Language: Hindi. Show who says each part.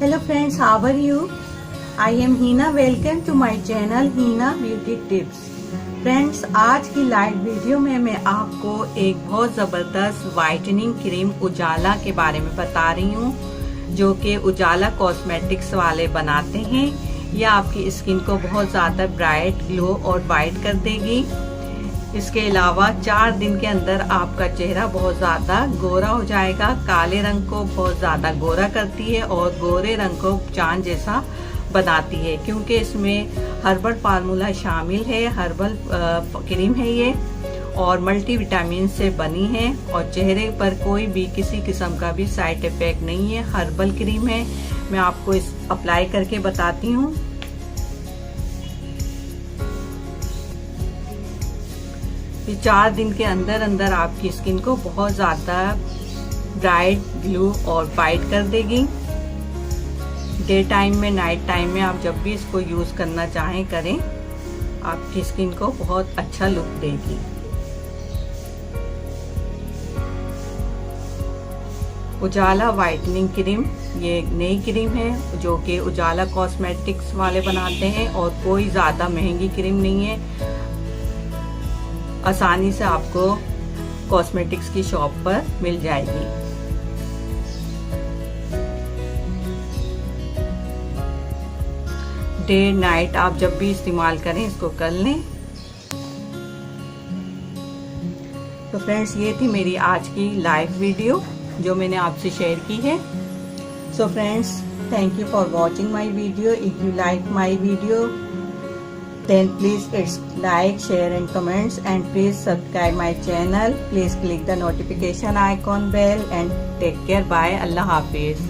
Speaker 1: Hello friends, how are you? I am Hina. Welcome to my channel Hina Beauty Tips. Friends, आज की लाइव वीडियो में मैं आपको एक बहुत ज़बरदस्त वाइटनिंग क्रीम उजाला के बारे में बता रही हूँ, जो कि उजाला कॉस्मेटिक्स वाले बनाते हैं। यह आपकी स्किन को बहुत ज़्यादा ब्राइट, ग्लो और वाइट कर देगी। इसके अलावा 4 दिन के अंदर आपका चेहरा बहुत ज़्यादा गोरा हो जाएगा। काले रंग को बहुत ज़्यादा गोरा करती है और गोरे रंग को चांद जैसा बनाती है, क्योंकि इसमें हर्बल फार्मूला शामिल है। हर्बल क्रीम है ये और मल्टी विटामिन से बनी है और चेहरे पर कोई भी किसी किस्म का भी साइड इफेक्ट नहीं है। हर्बल क्रीम है। मैं आपको इस अप्लाई करके बताती हूँ। ये 4 दिन के अंदर अंदर आपकी स्किन को बहुत ज्यादा ब्राइट, ग्लो और वाइट कर देगी। डे टाइम में, नाइट टाइम में आप जब भी इसको यूज करना चाहें करें, आपकी स्किन को बहुत अच्छा लुक देगी। उजाला वाइटनिंग क्रीम ये एक नई क्रीम है जो कि उजाला कॉस्मेटिक्स वाले बनाते हैं और कोई ज्यादा महंगी क्रीम नहीं है। आसानी से आपको कॉस्मेटिक्स की शॉप पर मिल जाएगी। डे नाइट आप जब भी इस्तेमाल करें इसको कर लें। तो फ्रेंड्स, ये थी मेरी आज की लाइव वीडियो जो मैंने आपसे शेयर की है। So friends, thank you for watching my video. If you like my video, then please like, share and comments, and please subscribe my channel. Please click the notification icon bell and take care. Bye. Allah Hafiz.